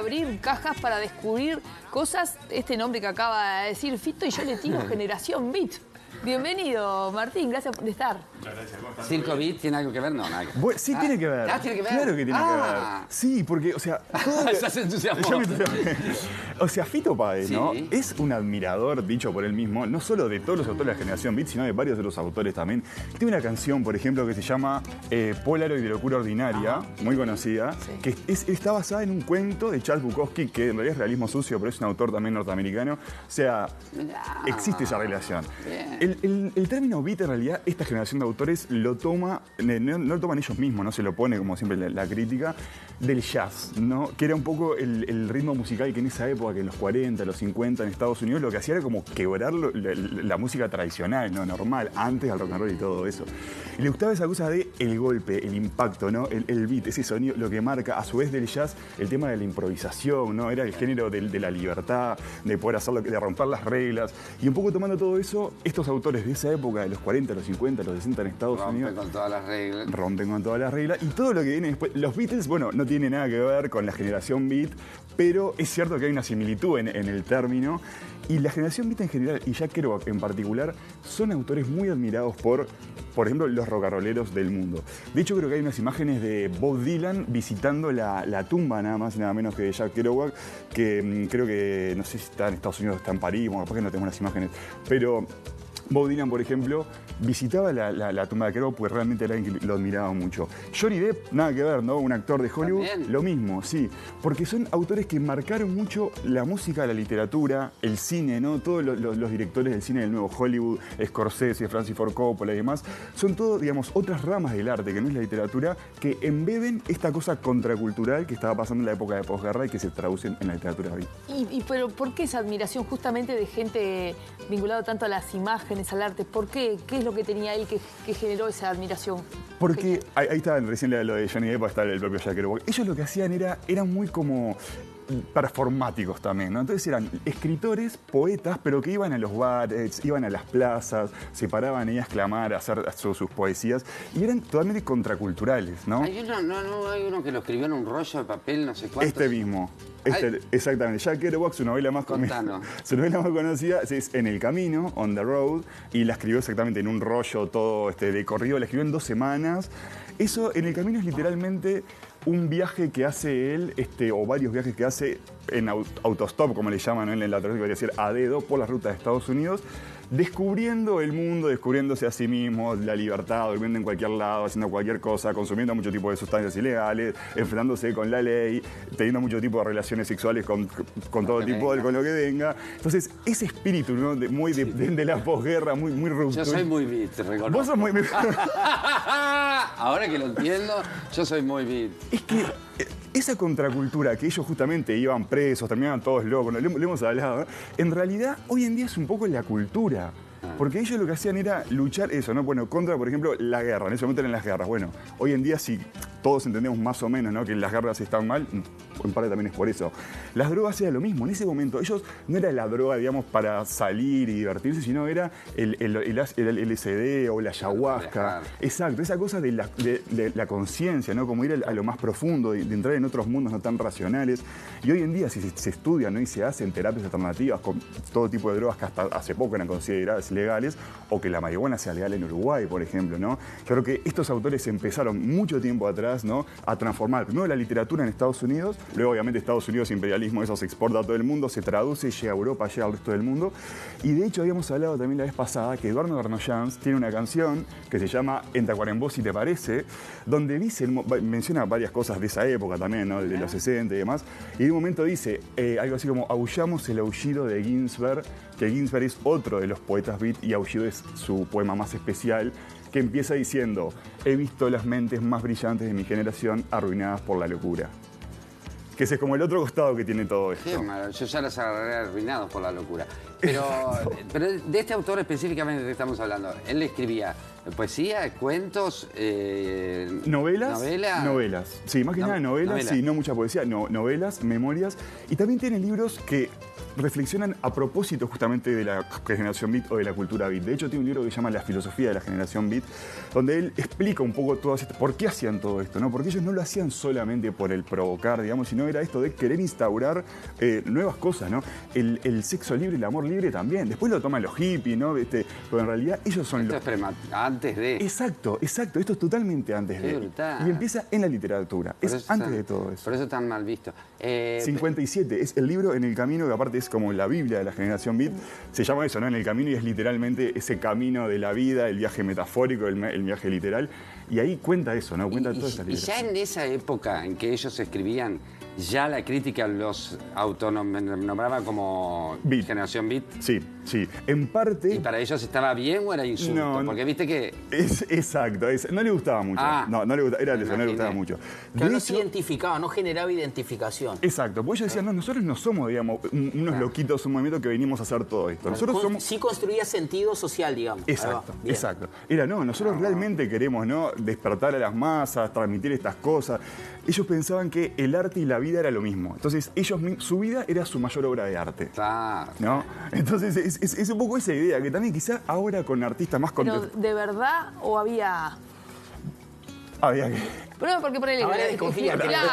abrir cajas para descubrir cosas. Este nombre que acaba de decir Fito, y yo le tiro Generación Beat. Bienvenido, Martín, gracias por estar. Muchas gracias. ¿Cómo estás? ¿Circo Beat tiene algo que ver? No, nada que ver. Bueno, sí, tiene que ver. ¿Tiene que ver? Claro que tiene que ver. Sí, porque, o sea... todo... Ya se entusiasmó. Yo me entusiasmé. O sea, Fito Páez, Sí. ¿no? Es un admirador, dicho por él mismo, no solo de todos los autores de la generación Beat, sino de varios de los autores también. Tiene una canción, por ejemplo, que se llama Polaroid de locura ordinaria, muy conocida, que está basada en un cuento de Charles Bukowski, que en realidad es realismo sucio, pero es un autor también norteamericano. O sea, existe esa relación. El término beat, en realidad, esta generación de autores lo toma, no lo toman ellos mismos, no se lo pone, como siempre la crítica, del jazz, ¿no? Que era un poco el ritmo musical que en esa época, que en los 40, los 50, en Estados Unidos, lo que hacía era como quebrar la música tradicional, ¿no? Normal, antes del rock and roll y todo eso. Y le gustaba esa cosa de el golpe, el impacto, ¿no? El beat, ese sonido, lo que marca, a su vez del jazz, el tema de la improvisación, ¿no? Era el género de la libertad, de poder hacerlo, de romper las reglas. Y un poco tomando todo eso, estos autores de esa época, de los 40, los 50, los 60 en Estados Unidos... Rompen con todas las reglas. Rompen con todas las reglas. Y todo lo que viene después... Los Beatles, bueno, no tiene nada que ver con la generación Beat, pero es cierto que hay una similitud en el término. Y la generación Beat en general, y Jack Kerouac en particular, son autores muy admirados por ejemplo, los rock and rolleros del mundo. De hecho, creo que hay unas imágenes de Bob Dylan visitando la tumba, nada más y nada menos que de Jack Kerouac, que creo que, no sé si está en Estados Unidos, está en París, bueno, capaz que no tengo las imágenes, pero... Bob Dylan, por ejemplo, visitaba la tumba de Kerouac porque realmente era alguien que lo admiraba mucho. Johnny Depp, nada que ver, ¿no? Un actor de Hollywood, ¿También? Lo mismo, sí. Porque son autores que marcaron mucho la música, la literatura, el cine, ¿no? Todos los directores del cine del nuevo Hollywood, Scorsese, Francis Ford Coppola y demás, son todos, digamos, otras ramas del arte, que no es la literatura, que embeben esta cosa contracultural que estaba pasando en la época de posguerra y que se traducen en la literatura hoy. Pero ¿por qué esa admiración justamente de gente vinculada tanto a las imágenes, al arte? ¿Por qué? ¿Qué es lo que tenía él que generó esa admiración? Porque ahí está recién lo de Johnny Depp, está el propio Jack Kerouac. Ellos lo que hacían eran muy como performáticos también, ¿no? Entonces eran escritores, poetas, pero que iban a los bares, iban a las plazas, se paraban ahí a exclamar, a hacer sus poesías, y eran totalmente contraculturales, ¿no? Hay uno que lo escribió en un rollo de papel, no sé cuánto. Este mismo. Exactamente. Jack Kerouac, su novela más conocida es En el camino, On the Road, y la escribió exactamente en un rollo todo de corrido, la escribió en 2 semanas. Eso, En el camino, es literalmente un viaje que hace él, o varios viajes que hace en autostop, como le llaman, ¿no? En la traducción debería decir a dedo, por las rutas de Estados Unidos, descubriendo el mundo, descubriéndose a sí mismo, la libertad, durmiendo en cualquier lado, haciendo cualquier cosa, consumiendo mucho tipo de sustancias ilegales, enfrentándose con la ley, teniendo mucho tipo de relaciones sexuales con todo tipo, con lo que venga. Entonces, ese espíritu, ¿no? de la posguerra, muy rupturista. Yo soy muy beat, reconozco. Vos sos muy... Ahora que lo entiendo, yo soy muy beat. Es que esa contracultura que ellos justamente iban presos, terminaban todos locos, lo hemos hablado, ¿no? En realidad hoy en día es un poco la cultura. Porque ellos lo que hacían era luchar eso, ¿no? Bueno, contra, por ejemplo, la guerra. En ese momento eran las guerras. Bueno, hoy en día sí todos entendemos más o menos, ¿no? Que las guerras están mal, en parte también es por eso. Las drogas era lo mismo. En ese momento ellos no era la droga, digamos, para salir y divertirse, sino era el LSD o la ayahuasca. Exacto, esa cosa de la conciencia, ¿no? Como ir a lo más profundo, de entrar en otros mundos no tan racionales. Y hoy en día si se estudian, ¿no? Y se hacen terapias alternativas con todo tipo de drogas que hasta hace poco eran consideradas legales, o que la marihuana sea legal en Uruguay, por ejemplo, ¿no? Yo creo que estos autores empezaron mucho tiempo atrás, ¿no? A transformar primero la literatura en Estados Unidos, luego obviamente Estados Unidos, imperialismo, eso se exporta a todo el mundo, se traduce, llega a Europa, llega al resto del mundo. Y de hecho habíamos hablado también la vez pasada que Eduardo Bernoyans tiene una canción que se llama En Tacuarembó, si te parece, donde dice, menciona varias cosas de esa época también, ¿no? De los 60 y demás, y en un momento dice algo así como aullamos el aullido de Ginsberg, que Ginsberg es otro de los poetas beat y Aullido es su poema más especial, que empieza diciendo: he visto las mentes más brillantes de mi generación arruinadas por la locura. Que ese es como el otro costado que tiene todo esto. Qué malo, yo ya los agarré arruinados por la locura. Pero de este autor específicamente que estamos hablando, él escribía poesía, cuentos, novelas. Sí, más que nada novelas, sí, no mucha poesía, novelas, memorias. Y también tiene libros que reflexionan a propósito justamente de la generación beat o de la cultura beat. De hecho, tiene un libro que se llama La filosofía de la generación beat, donde él explica un poco todas estas, por qué hacían todo esto, ¿no? Porque ellos no lo hacían solamente por el provocar, digamos, sino era esto de querer instaurar nuevas cosas, ¿no? El sexo libre, el amor libre también. Después lo toman los hippies, ¿no? Pero en realidad ellos son Esto los... es antes de... Exacto, exacto. Esto es totalmente antes de... Brutal. Y empieza en la literatura. Es antes de todo eso. Por eso tan mal visto. 57 es el libro En el Camino, que aparte es como la Biblia de la generación beat. Se llama eso, ¿no? En el Camino, y es literalmente ese camino de la vida, el viaje metafórico, el viaje literal. Y ahí cuenta eso, ¿no? Cuenta toda esa Y ya en esa época en que ellos escribían, ya la crítica los autonombraba como beat. generación beat. Sí, sí. En parte... ¿Y para ellos estaba bien o era insulto? No, porque viste que... exacto, no le gustaba mucho. No le gustaba, era eso, no le gustaba mucho. Que no se identificaba, no generaba identificación. Exacto, porque ellos decían, no, nosotros no somos, digamos, unos loquitos, un movimiento que venimos a hacer todo esto. Nosotros somos... Sí construía sentido social, digamos. Exacto, exacto. Era, no, nosotros realmente queremos, ¿no? Despertar a las masas, transmitir estas cosas. Ellos pensaban que el arte y la vida era lo mismo. Entonces, su vida era su mayor obra de arte. Claro. ¿No? Entonces, es un poco esa idea, que también quizá ahora con artistas más Pero, ¿de verdad o había...? Había que... Pero no, porque por ahí... Ahora desconfía. Claro.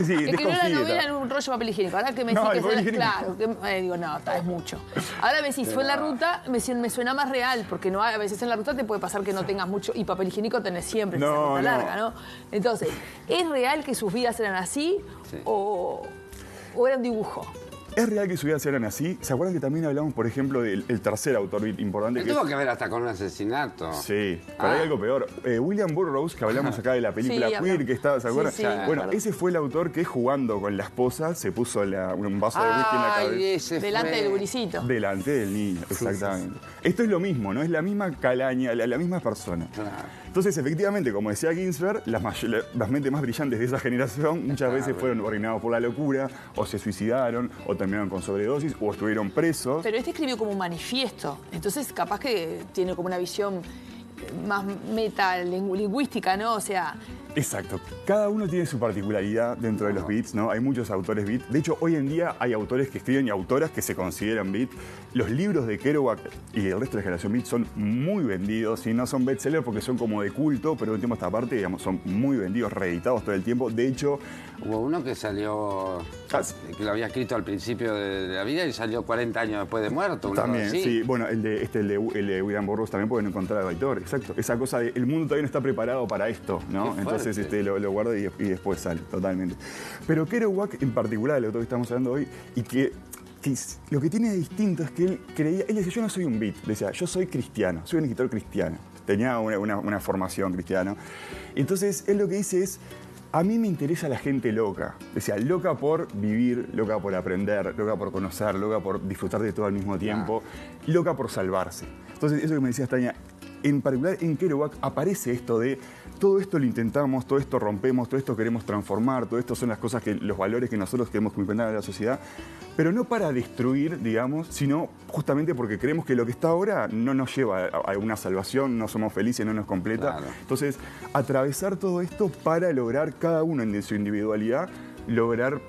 Sí, escribió la novela en un rollo de papel higiénico. Ahora que me No, decís el que... papel higiénico. Claro, que, digo, no, es mucho. Ahora me decís, fue en la ruta, me suena más real, porque no, a veces en la ruta te puede pasar que no tengas mucho, y papel higiénico tenés siempre, No, esa ruta no. larga, ¿no? Entonces, ¿es real que sus vidas eran así o era un dibujo? ¿Es real que su vida eran así? ¿Se acuerdan que también hablamos, por ejemplo, del tercer autor importante? Tuvo que ver hasta con un asesinato. Sí, pero hay algo peor. William Burroughs, que hablamos acá de la película Sí, Queer, que estaba, ¿se acuerdan? Sí, Bueno, ese fue el autor que jugando con la esposa se puso un vaso de whisky en la cabeza. Delante del guricito. Delante del niño, exactamente. Esto es lo mismo, ¿no? Es la misma calaña, la misma persona. Claro. Entonces, efectivamente, como decía Ginsberg, las mentes más brillantes de esa generación muchas veces fueron orinados por la locura, o se suicidaron, o terminaron con sobredosis, o estuvieron presos. Pero este escribió como un manifiesto, entonces capaz que tiene como una visión más metalingüística, ¿no? O sea... Exacto. Cada uno tiene su particularidad dentro de los beats, ¿no? Hay muchos autores beat. De hecho, hoy en día hay autores que escriben y autoras que se consideran beat. Los libros de Kerouac y el resto de la generación beat son muy vendidos, y no son bestsellers porque son como de culto, pero de un tiempo a esta parte, digamos, son muy vendidos, reeditados todo el tiempo. De hecho... Hubo uno que salió, que lo había escrito al principio de la vida y salió 40 años después de muerto. También, sí. Bueno, el de William Burroughs también pueden encontrar al autor, exacto. Esa cosa de el mundo todavía no está preparado para esto, ¿no? Entonces lo guarda y después sale, totalmente. Pero Kerouac en particular, el autor que estamos hablando hoy, y que lo que tiene de distinto es que él decía, yo no soy un beat, decía, yo soy cristiano, soy un escritor cristiano. Tenía una formación cristiana. Entonces, él lo que dice es, a mí me interesa la gente loca. Decía, loca por vivir, loca por aprender, loca por conocer, loca por disfrutar de todo al mismo tiempo, loca por salvarse. Entonces, eso que me decía Tania, en particular en Kerouac aparece esto de todo esto lo intentamos, todo esto rompemos, todo esto queremos transformar, todo esto son las cosas los valores que nosotros queremos implementar en la sociedad, pero no para destruir, digamos, sino justamente porque creemos que lo que está ahora no nos lleva a una salvación, no somos felices, no nos completa. Claro. Entonces, atravesar todo esto para lograr cada uno en su individualidad, lograr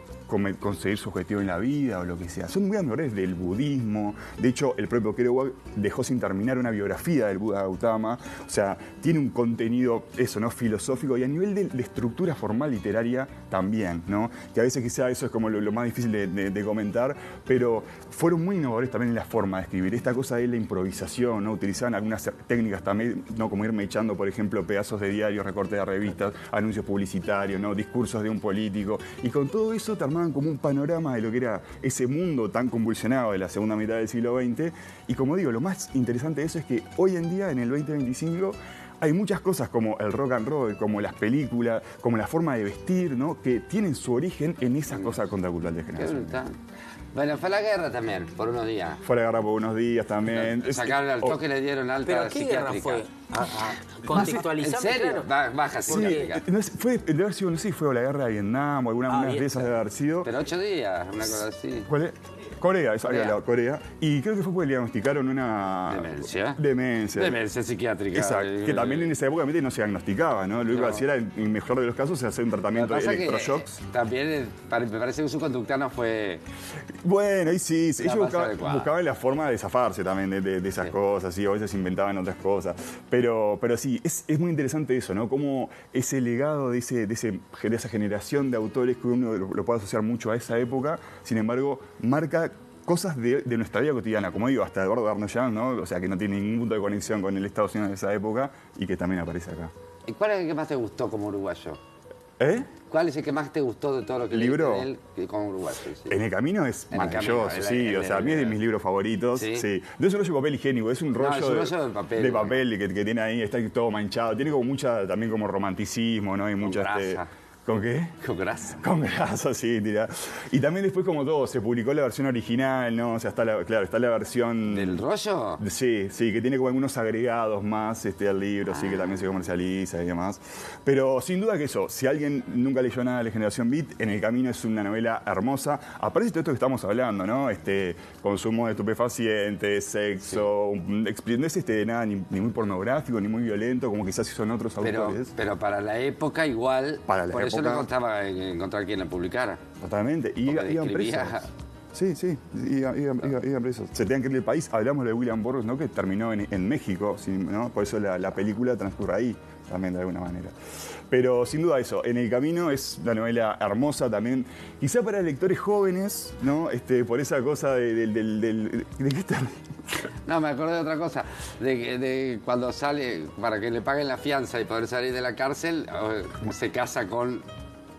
conseguir su objetivo en la vida o lo que sea. Son muy amores del budismo. De hecho, el propio Kerouac dejó sin terminar una biografía del Buda Gautama. O sea, tiene un contenido, eso, ¿no? Filosófico, y a nivel de estructura formal literaria también, ¿no? Que a veces quizá eso es como lo más difícil de comentar, pero fueron muy innovadores también en la forma de escribir. Esta cosa de la improvisación, ¿no? Utilizaban algunas técnicas también, ¿no? Como irme echando, por ejemplo, pedazos de diarios, recortes de revistas, anuncios publicitarios, ¿no? Discursos de un político. Y con todo eso te armaban como un panorama de lo que era ese mundo tan convulsionado de la segunda mitad del siglo XX. Y como digo, lo más interesante de eso es que hoy en día, en el 2025, hay muchas cosas como el rock and roll, como las películas, como la forma de vestir, ¿no? Que tienen su origen en esa cosa contracultural de generación. Bueno, fue la guerra también, por unos días. Fue la guerra por unos días también. Sacaron al toque, le dieron alta ¿Pero qué guerra psiquiátrica. fue? Contextualizando, ¿En serio? claro. Baja psiquiátrica. Fue, debe haber sido, no sé si fue la guerra de Vietnam o alguna de esas debe haber sido. Pero 8 días, una cosa así. ¿Cuál es? Corea, eso había Corea. hablado, Corea. Y creo que fue porque le diagnosticaron una... ¿Demencia? Demencia. Demencia psiquiátrica. Exacto, que también en esa época no se diagnosticaba, ¿no? Lo único que hacía era, en el mejor de los casos, hacer un Lo que tratamiento de pasa es que electroshocks. también me parece que su conducta no fue... Bueno, ahí sí, La ellos más adecuada. buscaban la forma de zafarse también de esas cosas, y a veces inventaban otras cosas. Pero sí, es muy interesante eso, ¿no? Cómo ese legado de esa generación de autores que uno lo puede asociar mucho a esa época, sin embargo, marca cosas de nuestra vida cotidiana, como digo, hasta Eduardo Arnoyan, ¿no? O sea, que no tiene ningún punto de conexión con el Estados Unidos de esa época y que también aparece acá. ¿Y cuál es el que más te gustó como uruguayo? ¿Eh? ¿Cuál es el que más te gustó de todo lo que ¿Libro? leíste de él como uruguayo? Sí. En el camino es En el maravilloso, camino, sí. O sea, a mí es de mis libros favoritos. ¿Sí? Sí. De eso no es un papel higiénico, es un rollo, es un rollo de papel. que tiene ahí, está todo manchado. Tiene como mucha, también como romanticismo, ¿no? Y mucha, grasa. ¿Con qué? Con grasa. Con grasa, sí, tira. Y también después, como todo, se publicó la versión original, ¿no? O sea, está la versión... ¿Del rollo? Sí, que tiene como algunos agregados más al libro, sí, que también se comercializa y demás. Pero sin duda que eso, si alguien nunca leyó nada de la Generación Beat, En el Camino es una novela hermosa. Aparece todo esto que estamos hablando, ¿no? Consumo de estupefacientes, sexo, no es nada ni muy pornográfico, ni muy violento, como quizás si son otros autores. Pero para la época igual, Para la por eso época- no costaba encontrar quien la publicara. Totalmente. Y Porque iban escribía- presos. Sí, iban presos. Se tenían que ir del país. Hablamos de William Burroughs, ¿no? Que terminó en México, sí, ¿no? Por eso la película transcurre ahí, también de alguna manera. Pero sin duda eso, En el Camino es una novela hermosa también, quizá para lectores jóvenes, ¿no? Por esa cosa ¿de qué está? No, me acordé de otra cosa. De cuando sale, para que le paguen la fianza y poder salir de la cárcel, se casa con...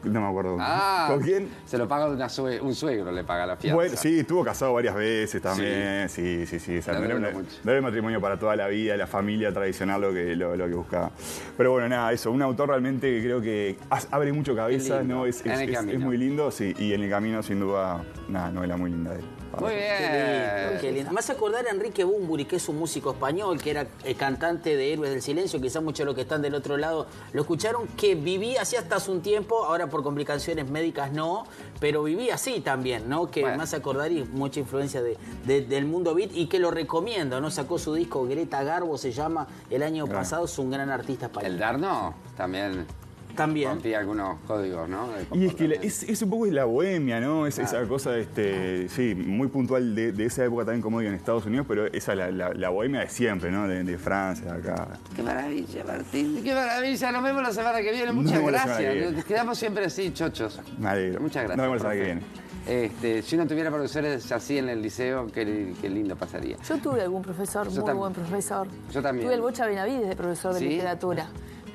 No me acuerdo. Ah, ¿Con quién? Se lo paga un suegro, le paga la fianza. Bueno, sí, estuvo casado varias veces también. Sí. O sea, Lo no era recuerdo mucho. no era el matrimonio para toda la vida, la familia tradicional lo que buscaba. Pero bueno, nada, eso. Un autor realmente que creo que abre mucho cabeza, Qué lindo. ¿no? Es En el Camino. muy lindo, sí. Y En el Camino, sin duda, una novela muy linda de él. Muy bien. Qué lindo. Me hace acordar a Enrique Bunbury, que es un músico español, que era cantante de Héroes del Silencio. Quizás muchos de los que están del otro lado lo escucharon, que vivía así hasta hace un tiempo, ahora por complicaciones médicas no, pero vivía así también, ¿no? Que Bueno. me hace acordar y mucha influencia del mundo beat y que lo recomiendo, ¿no? Sacó su disco Greta Garbo, se llama, el año pasado, es un gran artista El español. Darno también También. rompía algunos códigos, ¿no? De Y es que comportamiento. es un poco de la bohemia, ¿no? Es esa cosa, sí, muy puntual de esa época también, como digo, en Estados Unidos, pero esa la bohemia de siempre, ¿no? De Francia, de acá. Qué maravilla, Martín. Qué maravilla. Nos vemos la semana que viene. Nos Muchas vemos la semana que gracias. viene. Nos quedamos siempre así, chochos. Me alegro. Muchas gracias. Nos vemos la semana que profe. viene. Si no tuviera profesores así en el liceo, qué lindo pasaría. Yo tuve algún profesor, Yo muy también. buen profesor. Yo también. Tuve el Bocha Benavides de profesor de ¿Sí? literatura.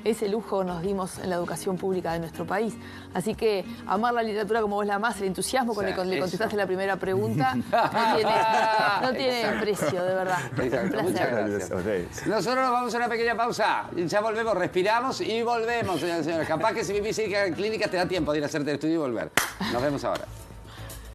Ese lujo nos dimos en la educación pública de nuestro país. Así que amar la literatura como vos la amás, el entusiasmo con el que le eso. contestaste la primera pregunta, no tiene Exacto. precio, de verdad. Exacto. Un placer. Muchas Gracias gracias. a ustedes. Nosotros nos vamos a una pequeña pausa. Ya volvemos, respiramos y volvemos, señoras y señores. Capaz que si vivís cerca de clínica te da tiempo de ir a hacerte el estudio y volver. Nos vemos ahora.